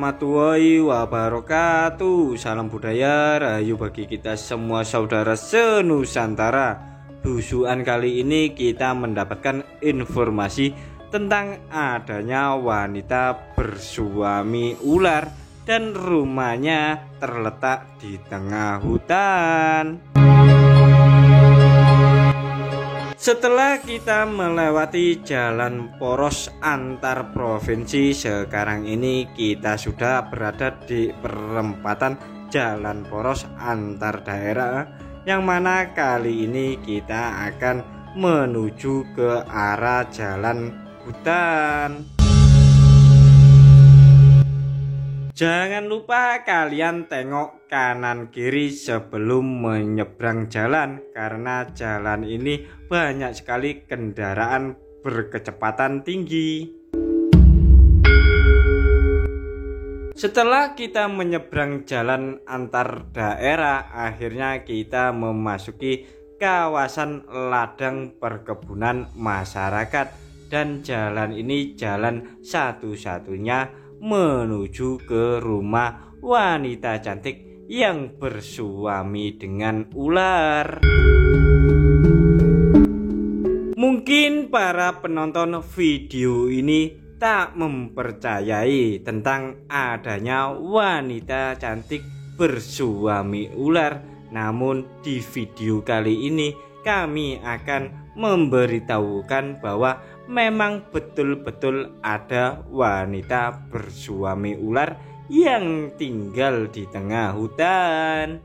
warahmatullahi wabarakatuh. Salam budaya rahayu bagi kita semua saudara senusantara. Busukan kali ini kita mendapatkan informasi tentang adanya wanita bersuami ular dan rumahnya terletak di tengah hutan. Setelah kita melewati jalan poros antar provinsi, sekarang ini kita sudah berada di perempatan jalan poros antar daerah, yang mana kali ini kita akan menuju ke arah jalan hutan. Jangan lupa kalian tengok kanan kiri sebelum menyeberang jalan, karena jalan ini banyak sekali kendaraan berkecepatan tinggi. Setelah kita menyeberang jalan antar daerah, akhirnya kita memasuki kawasan ladang perkebunan masyarakat, dan jalan ini jalan satu-satunya menuju ke rumah wanita cantik yang bersuami dengan ular. Mungkin para penonton video ini tak mempercayai tentang adanya wanita cantik bersuami ular. Namun di video kali ini kami akan memberitahukan bahwa memang betul-betul ada wanita bersuami ular yang tinggal di tengah hutan.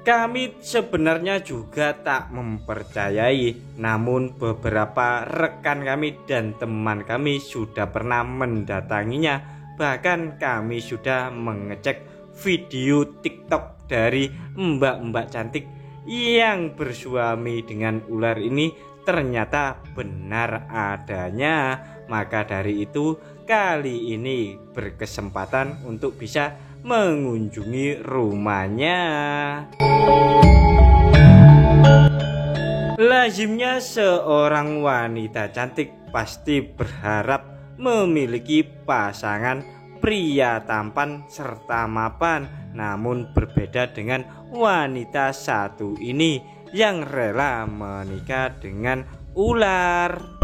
Kami sebenarnya juga tak mempercayai, namun beberapa rekan kami dan teman kami sudah pernah mendatanginya. Bahkan kami sudah mengecek video TikTok dari mbak-mbak cantik yang bersuami dengan ular ini, ternyata benar adanya. Maka dari itu kali ini berkesempatan untuk bisa mengunjungi rumahnya. Lazimnya seorang wanita cantik pasti berharap memiliki pasangan pria tampan serta mapan. Namun berbeda dengan wanita satu ini yang rela menikah dengan ular.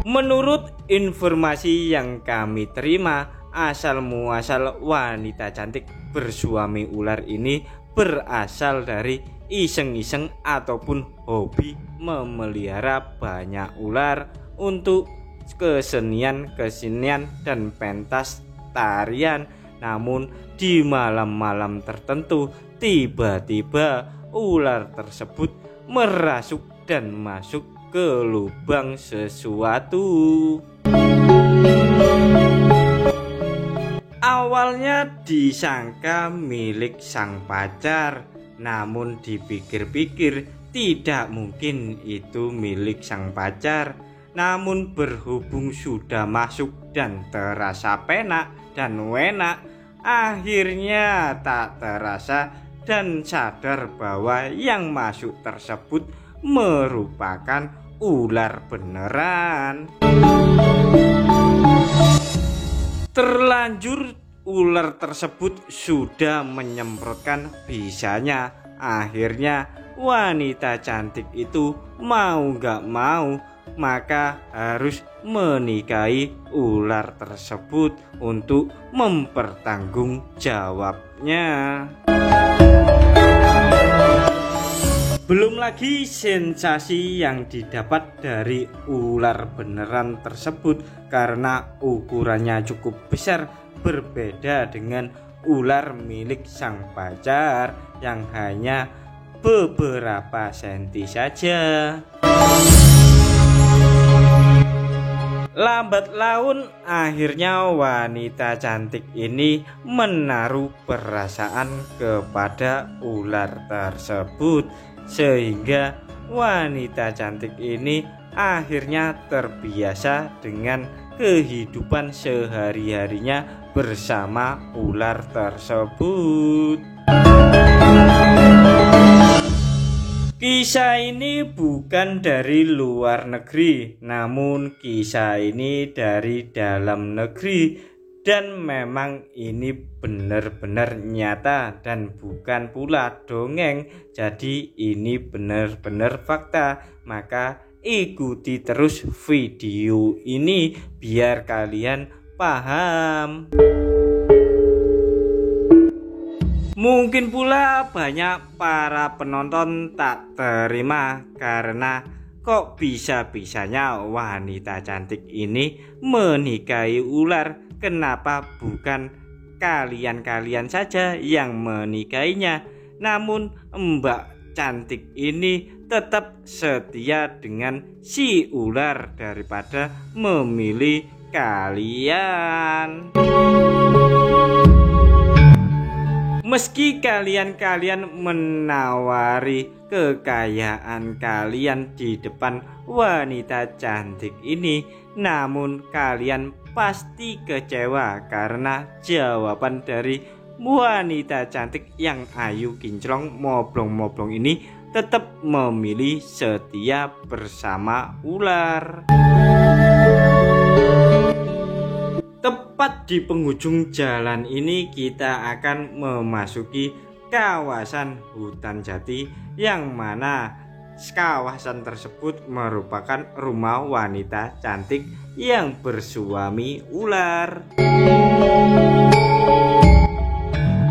Menurut informasi yang kami terima, asal muasal wanita cantik bersuami ular ini berasal dari iseng-iseng ataupun hobi memelihara banyak ular untuk kesenian dan pentas tarian. Namun di malam-malam tertentu tiba-tiba ular tersebut merasuk dan masuk ke lubang sesuatu. Awalnya disangka milik sang pacar, namun dipikir-pikir tidak mungkin itu milik sang pacar. Namun berhubung sudah masuk dan terasa penak dan enak, akhirnya tak terasa dan sadar bahwa yang masuk tersebut merupakan ular beneran. Terlanjur ular tersebut sudah menyemprotkan bisanya. Akhirnya wanita cantik itu mau gak mau maka harus menikahi ular tersebut untuk mempertanggungjawabnya. Belum lagi sensasi yang didapat dari ular beneran tersebut, karena ukurannya cukup besar, berbeda dengan ular milik sang pacar yang hanya beberapa senti saja. Lambat laun akhirnya wanita cantik ini menaruh perasaan kepada ular tersebut, sehingga wanita cantik ini akhirnya terbiasa dengan kehidupan sehari-harinya bersama ular tersebut. Kisah ini bukan dari luar negeri, namun kisah ini dari dalam negeri, dan memang ini benar-benar nyata dan bukan pula dongeng. Jadi ini benar-benar fakta. Maka ikuti terus video ini biar kalian paham. Mungkin pula banyak para penonton tak terima karena kok bisa-bisanya wanita cantik ini menikahi ular. Kenapa bukan kalian-kalian saja yang menikahinya? Namun Mbak cantik ini tetap setia dengan si ular daripada memilih kalian. Meski kalian menawari kekayaan kalian di depan wanita cantik ini, namun kalian pasti kecewa karena jawaban dari wanita cantik yang ayu kinclong moblong-moblong ini tetap memilih setia bersama ular. Tepat di penghujung jalan ini kita akan memasuki kawasan hutan jati, yang mana kawasan tersebut merupakan rumah wanita cantik yang bersuami ular.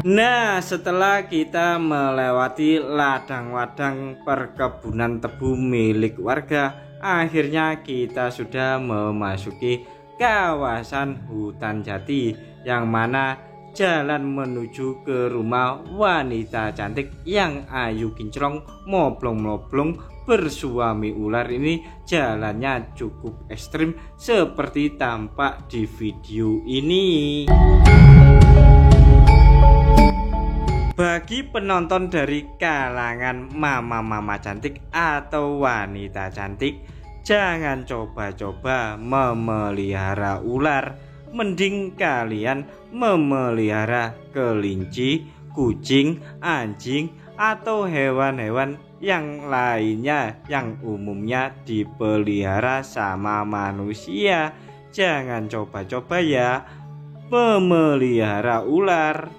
Nah, setelah kita melewati ladang-ladang perkebunan tebu milik warga, akhirnya kita sudah memasuki kawasan hutan jati, yang mana jalan menuju ke rumah wanita cantik yang ayu kinclong moblong-moblong bersuami ular ini jalannya cukup ekstrim seperti tampak di video ini. Bagi penonton dari kalangan mama-mama cantik atau wanita cantik, jangan coba-coba memelihara ular. Mending kalian memelihara kelinci, kucing, anjing, atau hewan-hewan yang lainnya yang umumnya dipelihara sama manusia. Jangan coba-coba ya memelihara ular.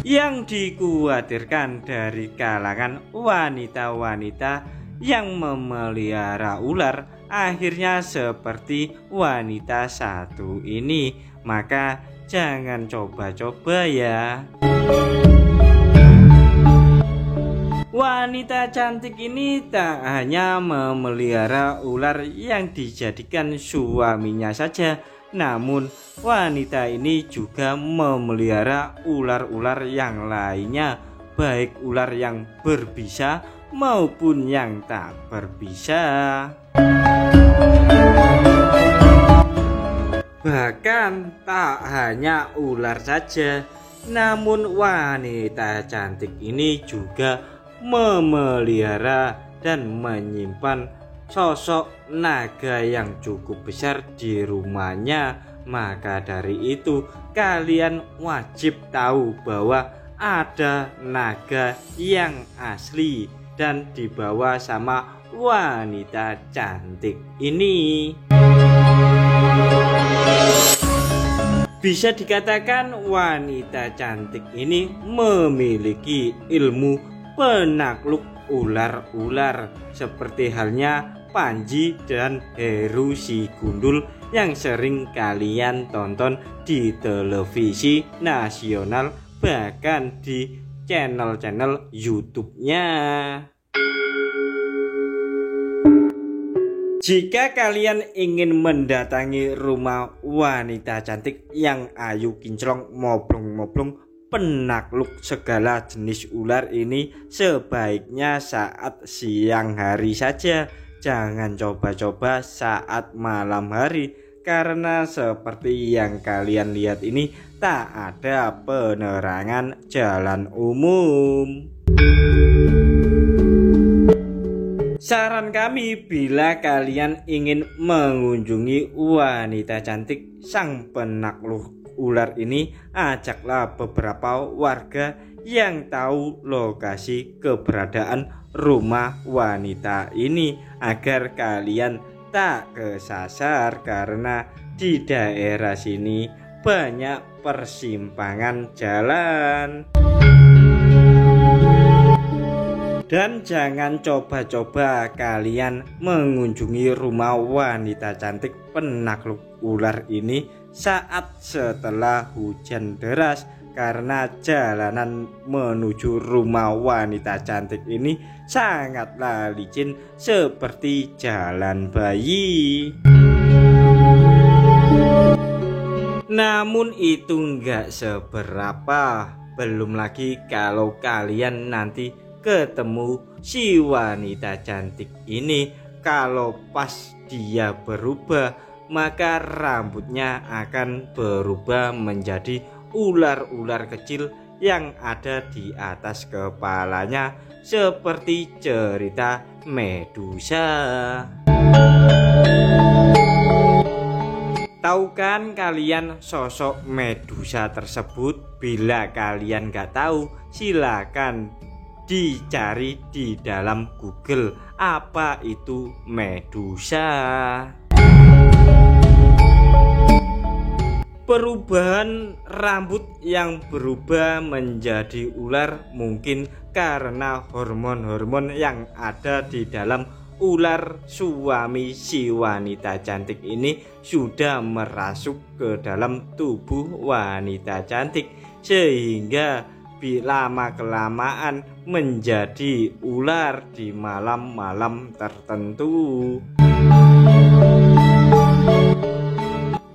Yang dikhawatirkan dari kalangan wanita-wanita yang memelihara ular akhirnya seperti wanita satu ini, maka jangan coba-coba ya. Wanita cantik ini tak hanya memelihara ular yang dijadikan suaminya saja, namun wanita ini juga memelihara ular-ular yang lainnya, baik ular yang berbisa maupun yang tak berbisa. Bahkan tak hanya ular saja, namun wanita cantik ini juga memelihara dan menyimpan sosok naga yang cukup besar di rumahnya. Maka dari itu kalian wajib tahu bahwa ada naga yang asli dan dibawa sama wanita cantik ini. Bisa dikatakan wanita cantik ini memiliki ilmu penakluk ular-ular, seperti halnya Panji dan Heru si Gundul yang sering kalian tonton di televisi nasional, bahkan di channel-channel YouTube-nya. Jika kalian ingin mendatangi rumah wanita cantik yang ayu kinclong moblong-moblong penakluk segala jenis ular ini, sebaiknya saat siang hari saja. Jangan coba-coba saat malam hari, karena seperti yang kalian lihat ini tak ada penerangan jalan umum. Saran kami, bila kalian ingin mengunjungi wanita cantik sang penakluk ular ini, ajaklah beberapa warga yang tahu lokasi keberadaan rumah wanita ini agar kalian tak kesasar, karena di daerah sini banyak persimpangan jalan. Dan jangan coba-coba kalian mengunjungi rumah wanita cantik penakluk ular ini saat setelah hujan deras, karena jalanan menuju rumah wanita cantik ini sangatlah licin seperti jalan bayi. Namun itu enggak seberapa, belum lagi kalau kalian nanti ketemu si wanita cantik ini, kalau pas dia berubah maka rambutnya akan berubah menjadi ular-ular kecil yang ada di atas kepalanya seperti cerita Medusa. Tahu kan kalian sosok Medusa tersebut? Bila kalian gak tahu, silakan dicari di dalam Google apa itu Medusa. Perubahan rambut yang berubah menjadi ular mungkin karena hormon-hormon yang ada di dalam ular suami si wanita cantik ini sudah merasuk ke dalam tubuh wanita cantik, sehingga lama kelamaan menjadi ular di malam-malam tertentu.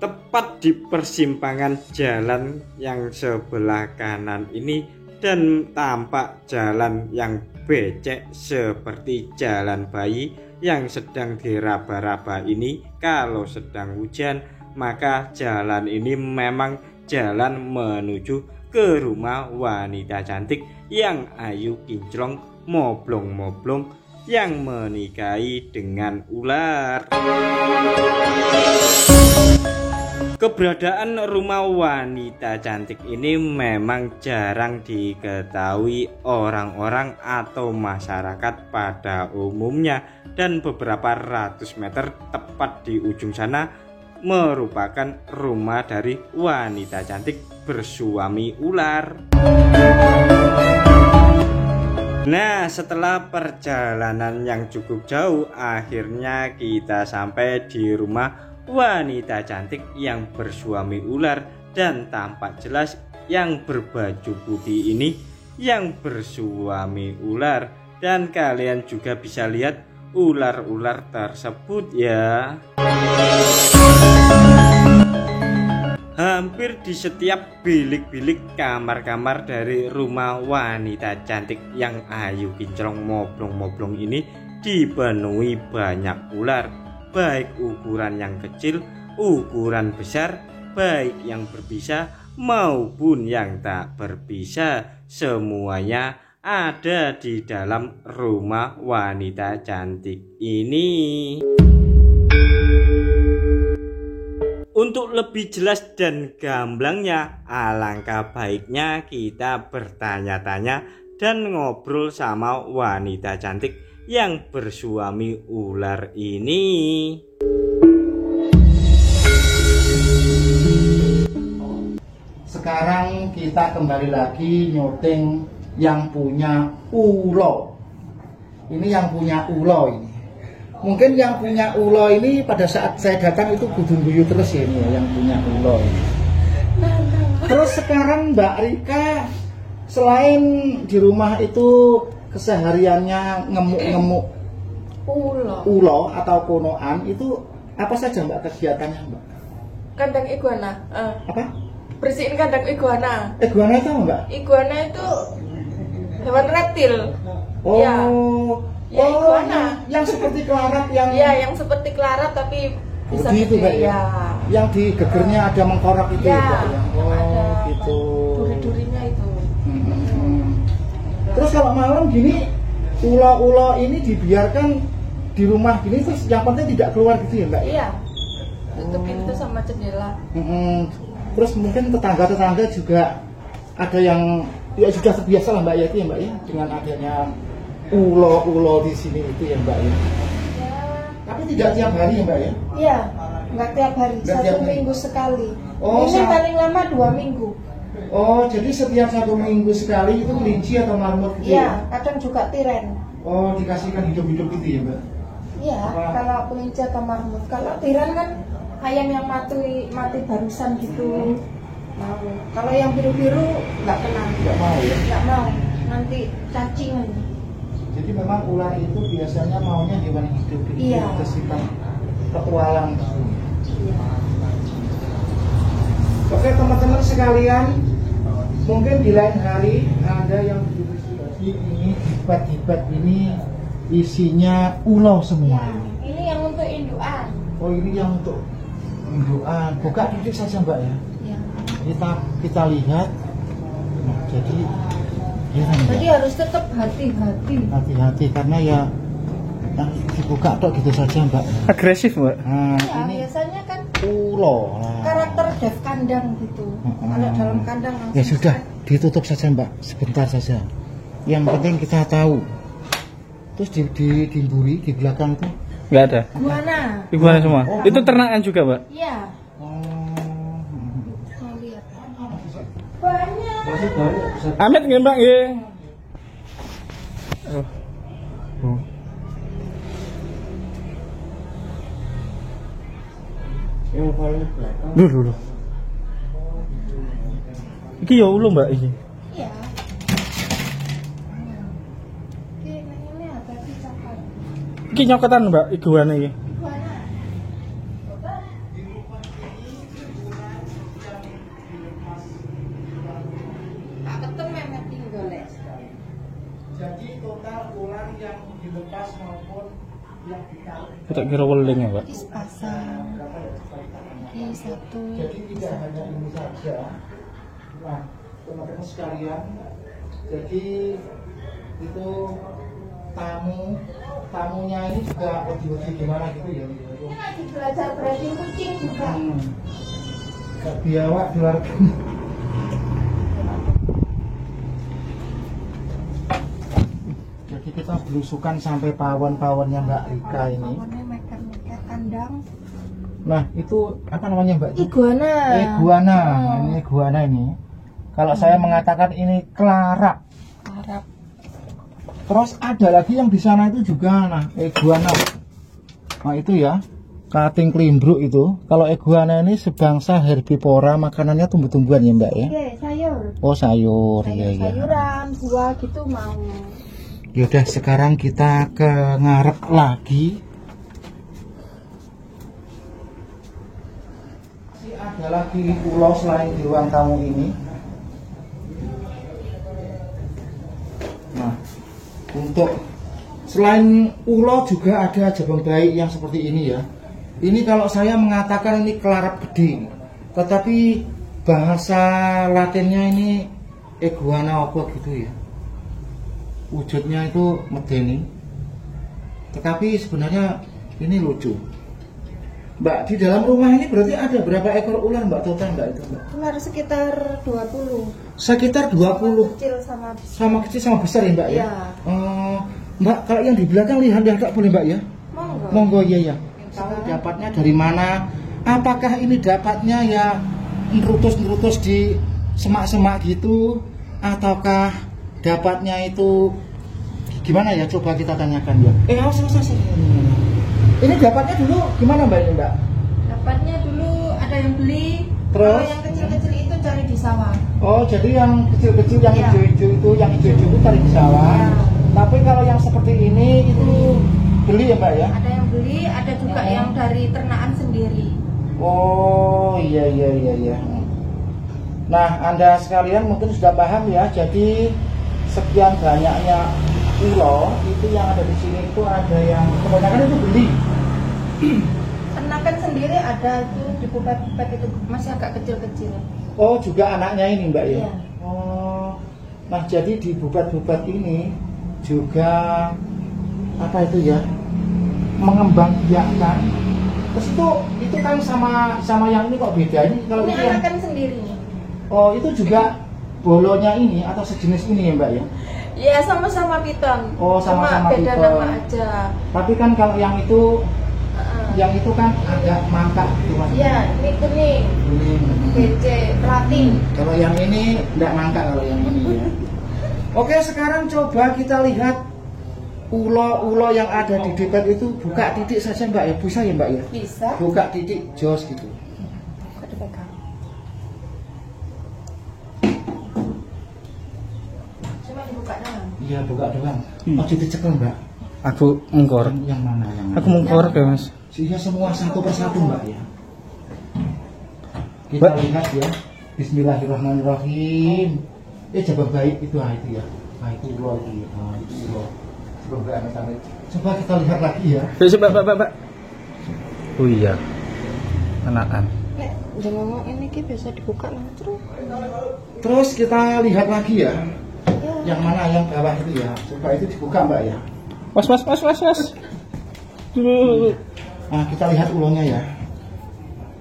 Tepat di persimpangan jalan yang sebelah kanan ini, dan tampak jalan yang becek seperti jalan bayi yang sedang diraba-raba ini, kalau sedang hujan maka jalan ini memang jalan menuju ke rumah wanita cantik yang ayu kinclong moblong-moblong yang menikahi dengan ular. Keberadaan rumah wanita cantik ini memang jarang diketahui orang-orang atau masyarakat pada umumnya, dan beberapa ratus meter tepat di ujung sana merupakan rumah dari wanita cantik bersuami ular. Nah, setelah perjalanan yang cukup jauh, akhirnya kita sampai di rumah wanita cantik yang bersuami ular, dan tampak jelas yang berbaju putih ini yang bersuami ular. Dan kalian juga bisa lihat ular-ular tersebut ya. Hampir di setiap bilik-bilik kamar-kamar dari rumah wanita cantik yang ayu kinclong moblong-moblong ini dipenuhi banyak ular, baik ukuran yang kecil, ukuran besar, baik yang berbisa maupun yang tak berbisa, semuanya ada di dalam rumah wanita cantik ini. Untuk lebih jelas dan gamblangnya, alangkah baiknya kita bertanya-tanya dan ngobrol sama wanita cantik yang bersuami ular ini. Sekarang kita kembali lagi nyuting yang punya ulo. Ini yang punya ulo ini. Mungkin yang punya ulo ini pada saat saya datang itu guyu terus ya, ini ya, yang punya ulo ini. Terus sekarang Mbak Rika selain di rumah itu kesehariannya ngemuk-ngemuk ulo atau konoan, itu apa saja Mbak kegiatannya Mbak? Kandang iguana. Apa? Bersihin kandang iguana. Iguana itu Mbak? Iguana itu hewan reptil. Oh. Ya. Ya, iguana. Yang seperti kelarat yang. Ya, yang seperti kelarat tapi bisa itu gede. ya. Yang di gegernya ada mengkorak itu ya. Ya. Oh, ada gitu. Duri-durinya itu. Terus kalau malam gini ulo-ulo ini dibiarkan di rumah gini, terus yang penting tidak keluar gitu ya Mbak? Iya. Tutup pintu sama jendela. Terus mungkin tetangga-tetangga juga ada yang ya sudah terbiasa lah Mbak ya itu ya Mbak ya dengan adanya ulo di sini itu ya Mbak ya. Ya, Tapi tidak tiap hari ya Mbak ya. iya, nggak tiap hari, Nggak tiap satu hari. minggu sekali. Oh, Ini paling lama 2 minggu. Oh, jadi setiap 1 minggu sekali itu kelinci atau marmut gitu ya? Iya, kadang juga tiren. Oh, dikasihkan hidup-hidup gitu ya Mbak? Iya, Wah. kalau kelinci atau marmut. Kalau tiren kan ayam yang mati barusan gitu. Mau. Kalau yang biru-biru nggak pernah. Tidak mau ya? Nggak mau. Nanti cacingan. Jadi memang ular itu biasanya maunya hewan hidup gitu. Iya. Bersifat petualang gitu. Iya. Oke teman-teman sekalian, mungkin di lain hari ada yang berdiskusi ini dibat ini isinya ulo semua. Ya, ini yang untuk indukan. Oh ini yang untuk indukan. Buka titik saja Mbak ya. Ya. Kita lihat. Nah, jadi ya kan, Mbak? Jadi harus tetap hati-hati. Hati-hati karena ya yang dibuka tok gitu saja Mbak. Agresif, Mbak. Nah, Ya, ini biasanya kan ulo. Nah. karakter dev kandang gitu. Kalau dalam kandang langsung. Ya sudah, ditutup saja Mbak, sebentar saja. Yang penting kita tahu. Terus di belakang itu. Nggak ada. Guana. Iguana semua. Oh. Itu ternakan juga, Mbak. Iya. Oh. Mau lihat. Banyak. Masih banyak. Amit nggih, Mbak, nggih. Oh. Oh. Yang paling belakang. Loh. Iki ya ulo, Mbak, iki. Iya. Ini ada di coklat. Iki nyokotan, Mbak, iguana iki. Guana. Tak ketemu memet tinggal ya. Jadi total ular yang dilepas maupun yang ditarik. Tak kira weling ya, Mbak. Ini sepasang. Ini satu. Jadi tidak hanya ini saja. Nah, teman-teman sekalian, jadi itu tamunya ini juga odi-odi gimana gitu ya? Ini lagi belajar breeding kucing juga. Gak biawak di luar. Jadi kita belusukan sampai pawon-pawonnya Mbak Rika ini. Pawonnya meker-meker kandang. Nah, itu apa namanya Mbak? Iguana. Iguana. Oh. Ini iguana ini. Kalau saya mengatakan ini kelarak. Arab. Terus ada lagi yang di sana itu juga nah iguana. Nah itu ya kating kelimbruk itu. Kalau iguana ini sebangsa herbivora, makanannya tumbuh-tumbuhan ya Mbak ya. Oke, sayur. Oh sayur ya ya. Sayuran, buah gitu mau. Yaudah sekarang kita ke ngarep lagi. Masih ada lagi pulau selain di ruang tamu ini. Nah, untuk selain ulo juga ada jabang bayi yang seperti ini ya. Ini kalau saya mengatakan ini kelarap gede, tetapi bahasa Latinnya ini iguana apa gitu ya. Wujudnya itu medeni, tetapi sebenarnya ini lucu. Mbak, di dalam rumah ini berarti ada berapa ekor ular Mbak total Mbak itu Mbak? Ular sekitar 20. Sekitar 20. Kecil sama Sama kecil sama besar ya Mbak ya? Iya. Mbak, kalau yang di belakang lihat boleh Mbak ya? monggo. Monggo iya ya. Tahu dapatnya dari mana? Apakah ini dapatnya ya nerutus di semak-semak gitu? Ataukah dapatnya itu gimana ya? Coba kita tanyakan ya. Awas. Ini dapatnya dulu gimana Mbak ini Mbak? Dapatnya dulu ada yang beli. Terus? Kalau yang kecil-kecil itu cari di sawah. Oh, jadi yang kecil-kecil yang Iya. hijau-hijau itu, yang hijau-hijau itu cari di sawah. Iya. Tapi kalau yang seperti ini itu beli ya Mbak ya? Ada yang beli, ada juga yang dari ternakan sendiri. Oh iya. Nah Anda sekalian mungkin sudah paham ya. Jadi sekian banyaknya ulo itu yang ada di sini itu ada yang kebanyakan itu beli. Ternakan sendiri ada itu di pupet-pupet itu masih agak kecil-kecil. Oh juga anaknya ini Mbak ya? Iya. Oh, nah jadi di bubat-bubat ini juga apa itu ya? Mengembangbiakkan. Terus itu kan sama yang ini kok beda ini kalau Ini itu yang anakan sendiri. oh itu juga bolonya ini atau sejenis ini ya Mbak ya? Iya, sama-sama piton. Oh, sama-sama Cuma beda piton. nama aja. Tapi kan kalau yang itu kan agak mangkak gitu Mas. Iya, ini kuning, BC, platin. Kalau yang ini enggak mangkak kalau yang ini ya. Oke, sekarang coba kita lihat ulo-ulo yang ada di depet itu. Buka titik saja Mbak ya, bisa ya Mbak ya? Bisa. Buka titik jos gitu. Kok dipegang? Cuma dibuka doang. Iya, buka doang. Oh, dicekel Mbak. Aku mengkor. Yang mana yang mana? Aku mengkor deh Mas. Iya, semua satu persatu Mbak ya. Kita Mbak. lihat ya. Bismillahirrahmanirrahim. Coba baik itu itu ya. Nah itu ulo itu. Nah itu ulo. Coba kita lihat lagi ya. Coba Mbak. Oh iya. Anakan. Jangan ngomong ini ki bisa dibuka lah terus. Terus kita lihat lagi ya. Ya. Yang mana yang bawah itu ya. Coba itu dibuka Mbak ya. Was. Nah kita lihat ulonya ya.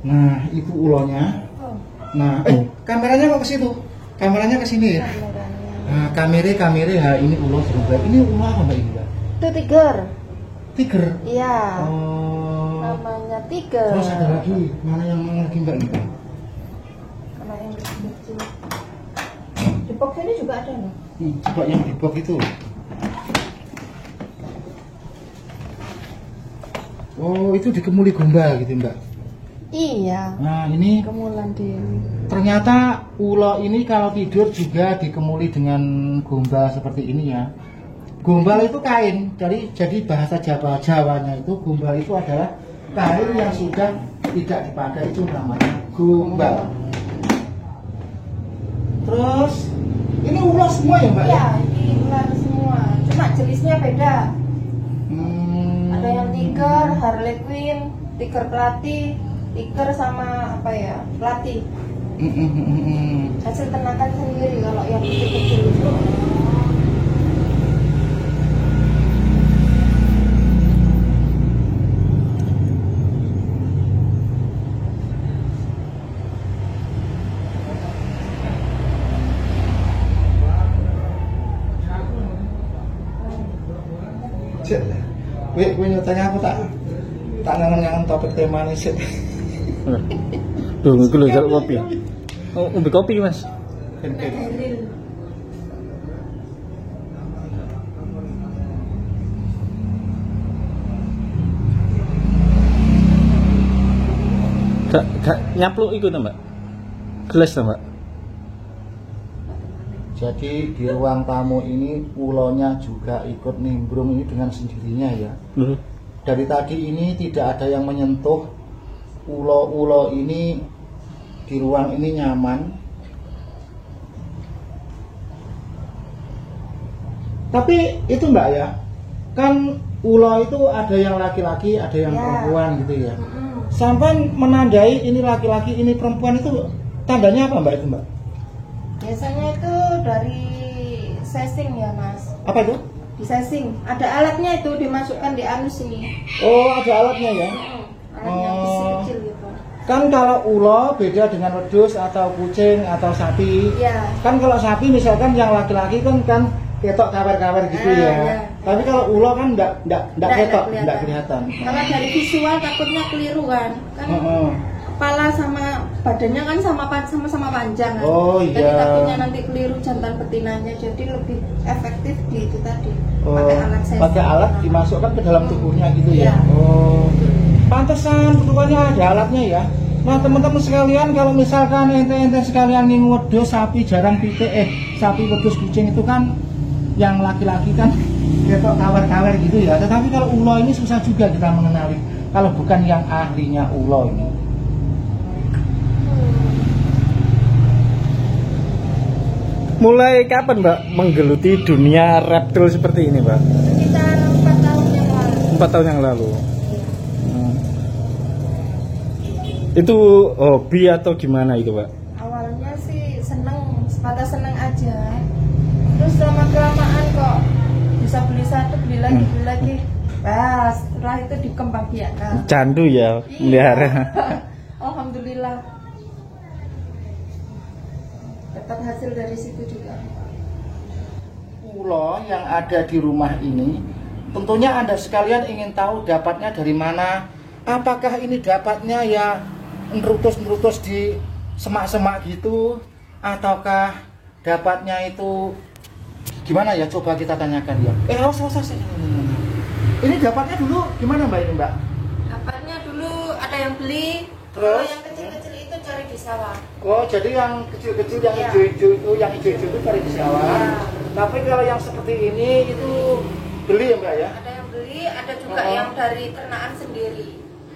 Nah itu ulonya. Oh, Nah kameranya kok ke situ? Kameranya ke sini ya. kameranya. Nah kamera ya ini ulo sebenarnya. Ini ulo apa Mbak ini Mbak? Itu tiger. Tiger. Iya. Oh. Namanya tiger. Terus ada lagi mana yang lagi Mbak ini? Kalau yang kecil. Di box ini juga ada loh. Coba yang di box itu. Oh itu dikemuli gombal gitu Mbak. Iya. Nah ini Kemulan di. ternyata ulo ini kalau tidur juga dikemuli dengan gombal seperti ini ya. Gombal itu kain, jadi bahasa Jawanya itu gombal itu adalah kain yang sudah tidak dipakai, itu namanya gombal. Terus ini ulo semua ya Mbak? Iya, ini ular semua. Cuma jenisnya beda. Ada yang tiger, harlequin, tiger pelati, tiger sama apa ya, pelati. Hasil ternakan sendiri kalau yang kecil-kecil itu. Wih, nyatanya aku tak ngangen topik tema nih sih. Duh, itu lho jaluk kopi. Oh, umbi kopi Mas. Eril. Gak nyapluk iku to Mbak. Gelas to Mbak. Jadi di ruang tamu ini ulonya juga ikut nimbrung ini dengan sendirinya ya. Dari tadi ini tidak ada yang menyentuh ulo-ulo ini, di ruang ini nyaman. Tapi itu Mbak ya, kan ulo itu ada yang laki-laki, ada yang perempuan gitu ya. Sampai menandai ini laki-laki, ini perempuan itu tandanya apa Mbak itu Mbak? Biasanya itu dari sesing ya Mas. Apa itu? Di sesing. Ada alatnya itu dimasukkan di anus ini. Oh ada alatnya ya? Alatnya kecil gitu. Kan kalau ulo beda dengan wedus atau kucing atau sapi. Iya. Kan kalau sapi misalkan yang laki-laki kan ketok kawer-kawer gitu ya. Ya. Tapi kalau ulo kan enggak ketok, enggak kelihatan. Karena dari visual takutnya keliru kan. Kan kepala sama badannya kan sama-sama panjang kan. Oh iya. Jadi takutnya nanti keliru jantan betinanya. Jadi lebih efektif di itu tadi. Pakai alat sensor. Pakai alat dimasukkan ke dalam tubuhnya gitu ya. Iya. Oh. Pantesan rupanya ada alatnya ya. Nah teman-teman sekalian, kalau misalkan ente sekalian nih wedhus sapi jarang pitik, sapi wedhus kucing itu kan yang laki-laki kan ketok kawer-kawer gitu ya. Tetapi kalau ulo ini susah juga kita mengenali kalau bukan yang ahlinya ulo ini. Mulai kapan Mbak menggeluti dunia reptil seperti ini Mbak? Sekitar 4 tahun yang lalu. 4 tahun yang lalu. Itu hobi atau gimana itu Mbak? Awalnya sih seneng, sepatah seneng aja. Terus lama kelamaan kok bisa beli satu, beli lagi. Nah, setelah itu dikembangbiakan. Candu ya, melihara. Alhamdulillah. dapat hasil dari situ juga. Ulo yang ada di rumah ini, tentunya Anda sekalian ingin tahu dapatnya dari mana. Apakah ini dapatnya ya nerutus-nerutus di semak-semak gitu, ataukah dapatnya itu gimana ya? Coba kita tanyakan ya. Ini dapatnya dulu gimana Mbak ini Mbak? Dapatnya dulu ada yang beli. Terus? Kalau yang kecil-kecil itu cari di sawah. Oh, jadi yang kecil-kecil yang Iya. hijau-hijau itu cari di sawah. Iya. Tapi kalau yang seperti ini itu beli ya Mbak ya? Ada yang beli, ada juga Oh. yang dari ternakan sendiri.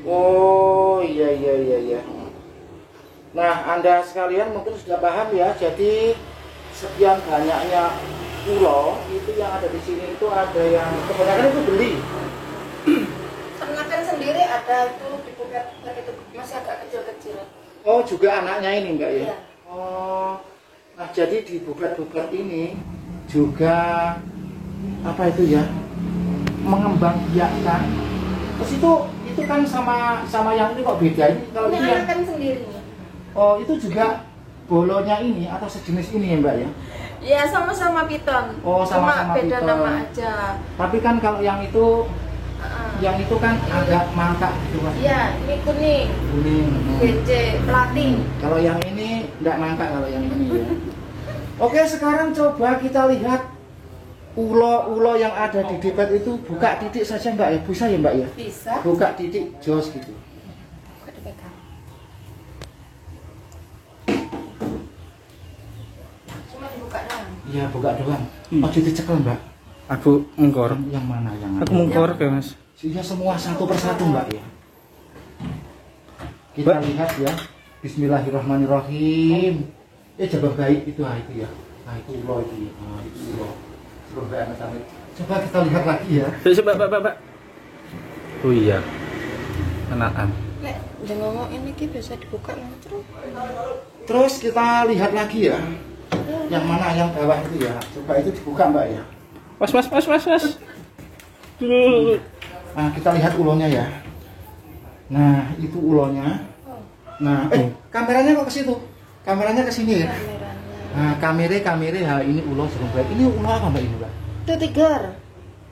Oh, iya. Nah, Anda sekalian mungkin sudah paham ya. Jadi sekian banyaknya ulo itu yang ada di sini itu ada yang kebanyakan itu beli. Ternakan sendiri ada itu di buket itu masih agak kecil-kecil. Oh, juga anaknya ini Mbak ya? Iya. Oh. Nah, jadi di buket-buket ini juga apa itu ya? Mengembangbiakkan. Terus itu kan sama yang ini kok beda ini kalau Ini ini yang anakan sendiri nih. oh itu juga bolonya ini atau sejenis ini ya Mbak ya? Ya sama-sama piton. Oh, sama-sama Cuma beda piton. nama aja. Tapi kan kalau yang itu kan agak mangkak gitu Mas. Iya, ini kuning, Kuning. BC, pelatih. Kalau yang ini enggak mangkak kalau yang ini ya. Oke, sekarang coba kita lihat ulo-ulo yang ada di depet itu. Buka titik saja Mbak ya. Bisa ya Mbak ya? Bisa. Buka titik jos gitu. Buka dipegang. Cuma dibuka doang. Iya, buka doang. Oh, dicekel Mbak. Aku mengkor. Yang mana yang Aku ada? mengkor ya Mas. Iya, semua satu persatu Mbak ya. Kita lihat ya. Bismillahirrahmanirrahim. Coba baik itu ya. Nah itu ulo itu ya. Nah itu ulo. Coba baik anak-anak. Coba kita lihat lagi ya. Coba Pak. Oh iya. Enakan. Nek, jangan ngomong ini ki bisa dibuka nih terus. Terus kita lihat lagi ya. Yang mana yang bawah itu ya. Coba itu dibuka Mbak ya. Mas. Dulu. Nah kita lihat ulonya ya. Nah itu ulonya. Nah kameranya kok ke situ? Kameranya ke sini ya. Kameranya. Nah kamera ya ini ulo sebelum baik. Ini ulo apa Mbak ini Mbak? Itu tiger.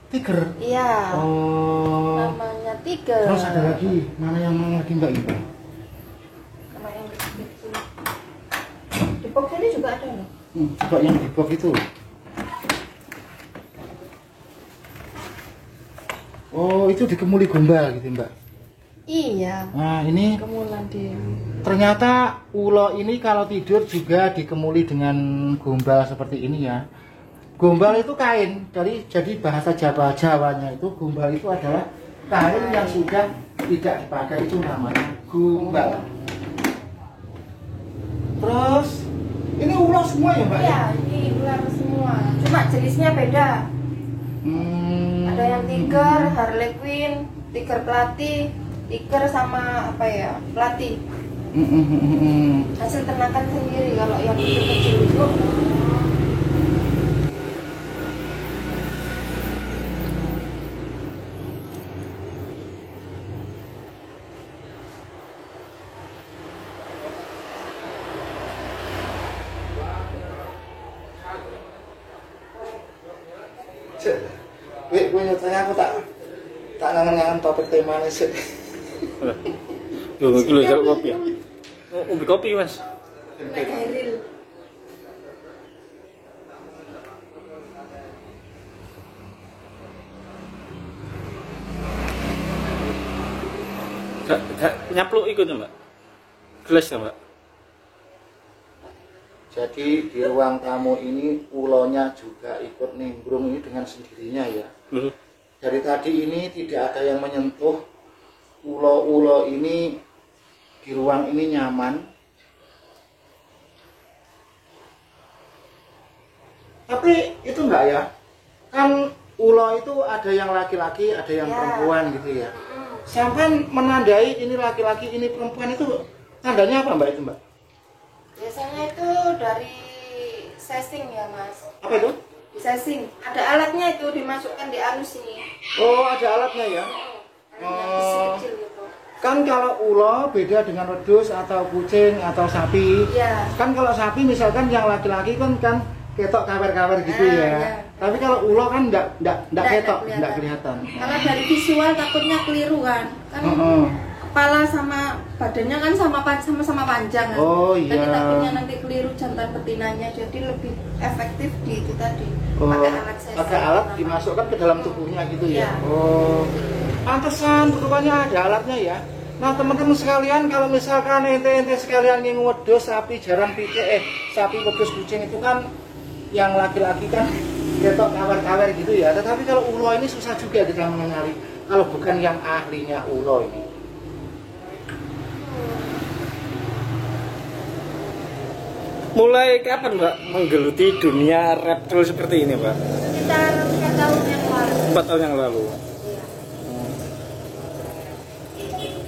Tiger. Iya. Oh. Namanya tiger. Terus ada lagi. Mana yang lagi Mbak ini Mbak? Sama yang kecil. Di box ini juga ada loh. Coba yang di box itu. Oh, itu dikemuli gombal gitu, Mbak. Iya. Nah, ini Kemulan di. ternyata ulo ini kalau tidur juga dikemuli dengan gombal seperti ini ya. Gombal itu kain, jadi bahasa Jawanya itu gombal itu adalah kain yang sudah tidak dipakai, itu namanya gombal. Terus ini ulo semua ya, Mbak? Iya, ini ular semua. Cuma jenisnya beda. Ada yang tiger, harlequin, tiger pelatih, tiger sama apa ya, pelatih. Hasil ternakan sendiri kalau yang kecil-kecil itu. Gue nyatanya aku tak ngangen-ngangen topik temanya sih. Yo, iki lho jaluk kopi ya. Ngombe kopi, Mas. Nek Gairil. Gak nyapluk ikut Mbak. Gelas ya, Mbak. Jadi di ruang tamu ini ulonya juga ikut nimbrung ini dengan sendirinya ya. Lho. Dari tadi ini tidak ada yang menyentuh ulo-ulo ini. Di ruang ini nyaman. Tapi itu enggak ya? Kan ulo itu ada yang laki-laki, ada yang Ya. perempuan gitu ya. Sampai menandai ini laki-laki, ini perempuan itu tandanya apa Mbak itu Mbak? Biasanya itu dari sesing ya Mas. Apa itu? Sesing. Ada alatnya itu dimasukkan di anus ini. Oh ada alatnya ya? Yang kecil-kecil gitu. Kan kalau ulo beda dengan wedhus atau kucing atau sapi. Iya. Kan kalau sapi misalkan yang laki-laki kan ketok kawer-kawer gitu ya. Iya. Tapi kalau ulo kan enggak ketok, kelihatan. enggak kelihatan. Kalau dari visual takutnya keliru kan. Kan kepala sama badannya kan sama-sama panjang kan. Oh iya. Jadi takutnya nanti keliru jantan betinanya. Jadi lebih efektif di itu tadi. Oh, Pakai alat sensor. pakai alat dimasukkan ke dalam tubuhnya gitu ya. Iya. Oh. Pantesan rupanya ada alatnya ya. Nah teman-teman sekalian, kalau misalkan ente sekalian ingin wedhus, sapi, jarang pitik, sapi, wedhus, kucing itu kan yang laki-laki kan ketok kawer-kawer gitu ya. Tetapi kalau ulo ini susah juga kita mengenali kalau bukan yang ahlinya ulo ini. Mulai kapan Mbak menggeluti dunia reptil seperti ini Mbak? Sekitar 4 tahun yang lalu. 4 tahun yang lalu. Iya.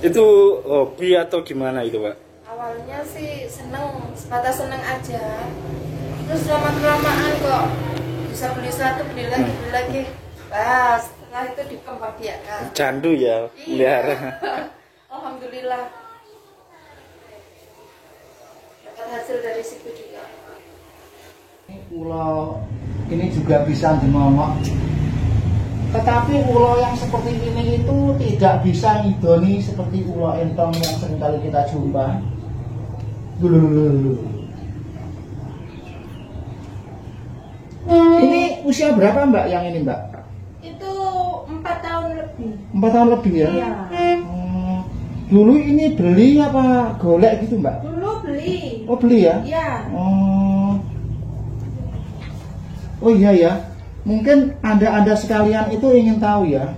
Itu hobi atau gimana itu Pak? Awalnya sih sebatas seneng aja. Terus lama-kelamaan kok bisa beli satu, beli lagi. Bah, setelah itu dikembangbiakan. Candu ya, melihara. Alhamdulillah. Dapat hasil dari situ juga. Ulo ini juga bisa dimongok. Tetapi ulo yang seperti ini itu tidak bisa ngidoni seperti ulo entong yang seringkali kita jumpa. Dulu. Ini usia berapa Mbak yang ini Mbak? Itu 4 tahun lebih. 4 tahun lebih ya? Iya. Dulu ini beli apa golek gitu Mbak? Dulu beli. Oh beli ya? Iya. Oh iya ya. Mungkin Anda sekalian itu ingin tahu ya.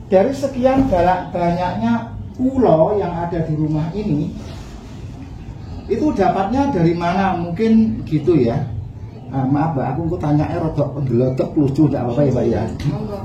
Dari sekian banyaknya ulo yang ada di rumah ini, itu dapatnya dari mana? Mungkin gitu ya. Maaf Mbak, aku tanya rodok lucu, tidak apa-apa ya Mbak ya. Monggo.